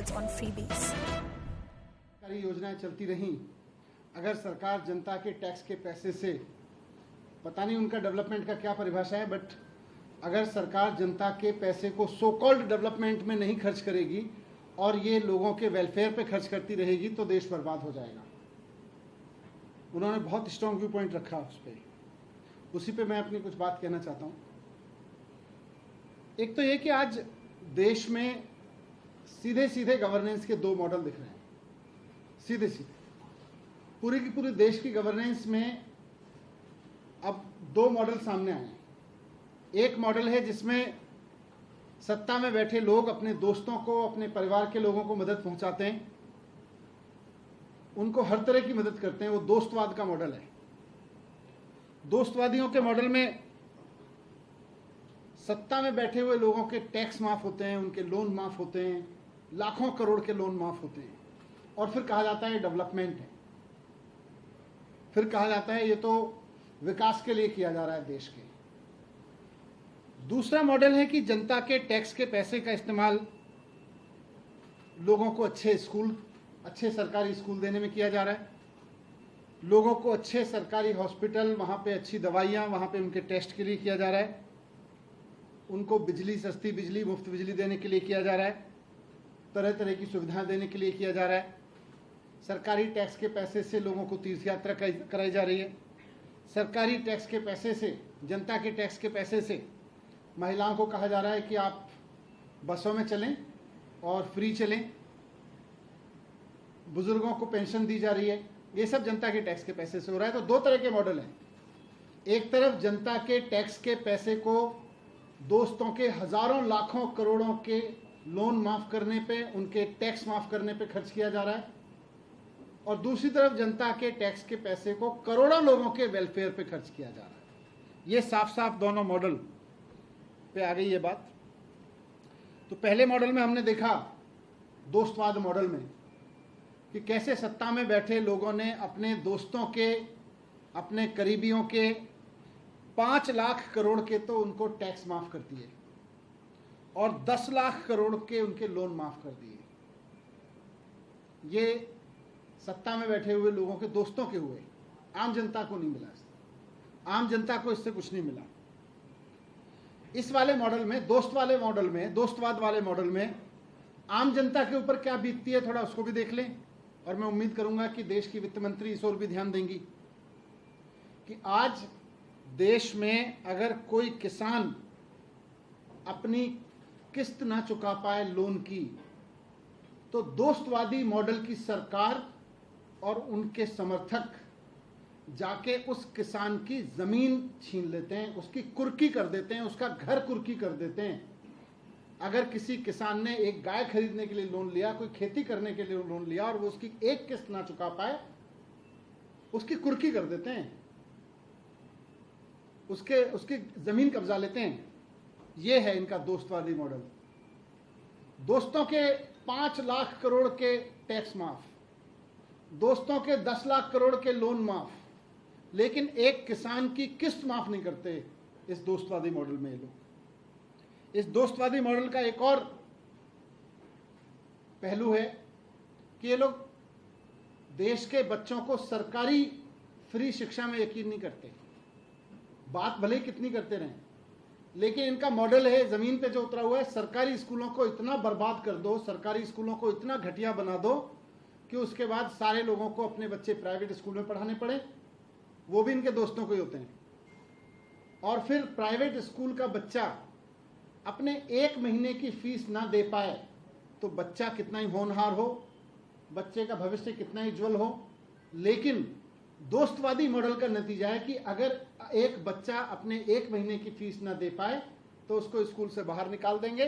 words on freebies. सरकारी योजनाएं चलती रहीं, अगर सरकार जनता के टैक्स के पैसे से, पता नहीं उनका डेवलपमेंट का क्या परिभाषा है, बट अगर सरकार जनता के पैसे को सो कॉल्ड डेवलपमेंट में नहीं खर्च करेगी और ये लोगों के वेलफेयर पे खर्च करती रहेगी तो देश बर्बाद हो जाएगा। उन्होंने बहुत स्ट्रॉन्ग व्यू पॉइंट रखा उस पर, उसी पे मैं अपनी कुछ बात कहना चाहता हूँ। एक तो ये कि आज देश में सीधे सीधे गवर्नेंस के दो मॉडल दिख रहे हैं, सीधे सीधे पूरी की पूरी देश की गवर्नेंस में अब दो मॉडल सामने आए हैं। एक मॉडल है जिसमें सत्ता में बैठे लोग अपने दोस्तों को, अपने परिवार के लोगों को मदद पहुंचाते हैं, उनको हर तरह की मदद करते हैं, वो दोस्तवाद का मॉडल है। दोस्तवादियों के मॉडल में सत्ता में बैठे हुए लोगों के टैक्स माफ होते हैं, उनके लोन माफ होते हैं, लाखों करोड़ के लोन माफ होते हैं, और फिर कहा जाता है डेवलपमेंट है, फिर कहा जाता है ये तो विकास के लिए किया जा रहा है देश के। दूसरा मॉडल है कि जनता के टैक्स के पैसे का इस्तेमाल लोगों को अच्छे स्कूल, अच्छे सरकारी स्कूल देने में किया जा रहा है, लोगों को अच्छे सरकारी हॉस्पिटल, वहाँ पे अच्छी दवाइयाँ, वहाँ पे उनके टेस्ट के लिए किया जा रहा है, उनको बिजली, सस्ती बिजली, मुफ्त बिजली देने के लिए किया जा रहा है, तरह तरह की सुविधाएं देने के लिए किया जा रहा है। सरकारी टैक्स के पैसे से लोगों को तीर्थ यात्रा कराई जा रही है। सरकारी टैक्स के पैसे से, जनता के टैक्स के पैसे से महिलाओं को कहा जा रहा है कि आप बसों में चलें और फ्री चलें, बुजुर्गों को पेंशन दी जा रही है। ये सब जनता के टैक्स के पैसे से हो रहा है। तो दो तरह के मॉडल हैं, एक तरफ जनता के टैक्स के पैसे को दोस्तों के हजारों लाखों करोड़ों के लोन माफ करने पे, उनके टैक्स माफ करने पे खर्च किया जा रहा है, और दूसरी तरफ जनता के टैक्स के पैसे को करोड़ों लोगों के वेलफेयर पे खर्च किया जा रहा है। ये साफ साफ दोनों मॉडल पे आ गई ये बात। तो पहले मॉडल में हमने देखा, दोस्तवाद मॉडल में, कि कैसे सत्ता में बैठे लोगों ने अपने दोस्तों के, अपने करीबियों के 5 लाख करोड़ के तो उनको टैक्स माफ कर दिए और 10 लाख करोड़ के उनके लोन माफ कर दिए। ये सत्ता में बैठे हुए लोगों के दोस्तों के हुए, आम जनता को नहीं मिला। आम जनता को इससे कुछ नहीं मिला। इस वाले मॉडल में, दोस्त वाले मॉडल में, दोस्तवाद वाले मॉडल में आम जनता के ऊपर क्या बीतती है थोड़ा उसको भी देख लें, और मैं उम्मीद करूंगा कि देश की वित्त मंत्री इस ओर भी ध्यान देंगी कि आज देश में अगर कोई किसान अपनी किस्त ना चुका पाए लोन की, तो दोस्तवादी मॉडल की सरकार और उनके समर्थक जाके उस किसान की जमीन छीन लेते हैं, उसकी कुर्की कर देते हैं, उसका घर कुर्की कर देते हैं। अगर किसी किसान ने एक गाय खरीदने के लिए लोन लिया, कोई खेती करने के लिए लोन लिया और वो उसकी एक किस्त ना चुका पाए, उसकी कुर्की कर देते हैं, उसकी जमीन कब्जा लेते हैं। ये है इनका दोस्तवादी मॉडल। दोस्तों के 5 लाख करोड़ के टैक्स माफ, दोस्तों के 10 लाख करोड़ के लोन माफ, लेकिन एक किसान की किस्त माफ नहीं करते इस दोस्तवादी मॉडल में ये लोग। इस दोस्तवादी मॉडल का एक और पहलू है कि ये लोग देश के बच्चों को सरकारी फ्री शिक्षा में यकीन नहीं करते। बात भले ही कितनी करते रहें, लेकिन इनका मॉडल है जमीन पे जो उतरा हुआ है, सरकारी स्कूलों को इतना बर्बाद कर दो, सरकारी स्कूलों को इतना घटिया बना दो कि उसके बाद सारे लोगों को अपने बच्चे प्राइवेट स्कूल में पढ़ाने पड़े, वो भी इनके दोस्तों को ही होते हैं। और फिर प्राइवेट स्कूल का बच्चा अपने 1 महीने की फीस ना दे पाए तो बच्चा कितना ही होनहार हो, बच्चे का भविष्य कितना ही उज्जवल हो। लेकिन दोस्तवादी मॉडल का नतीजा है कि अगर एक बच्चा अपने 1 महीने की फीस ना दे पाए तो उसको स्कूल से बाहर निकाल देंगे,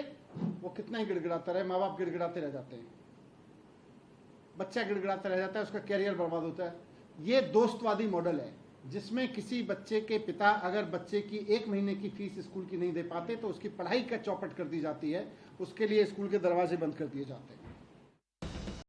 वो कितना ही गिड़गिड़ाता रहे, माँ बाप गिड़गिड़ाते रह जाते हैं, बच्चा गिड़गिड़ाता रह जाता है, उसका कैरियर बर्बाद होता है। ये दोस्तवादी मॉडल है जिसमें किसी बच्चे के पिता अगर बच्चे की 1 महीने की फीस स्कूल की नहीं दे पाते तो उसकी पढ़ाई का चौपट कर दी जाती है, उसके लिए स्कूल के दरवाजे बंद कर दिए जाते हैं।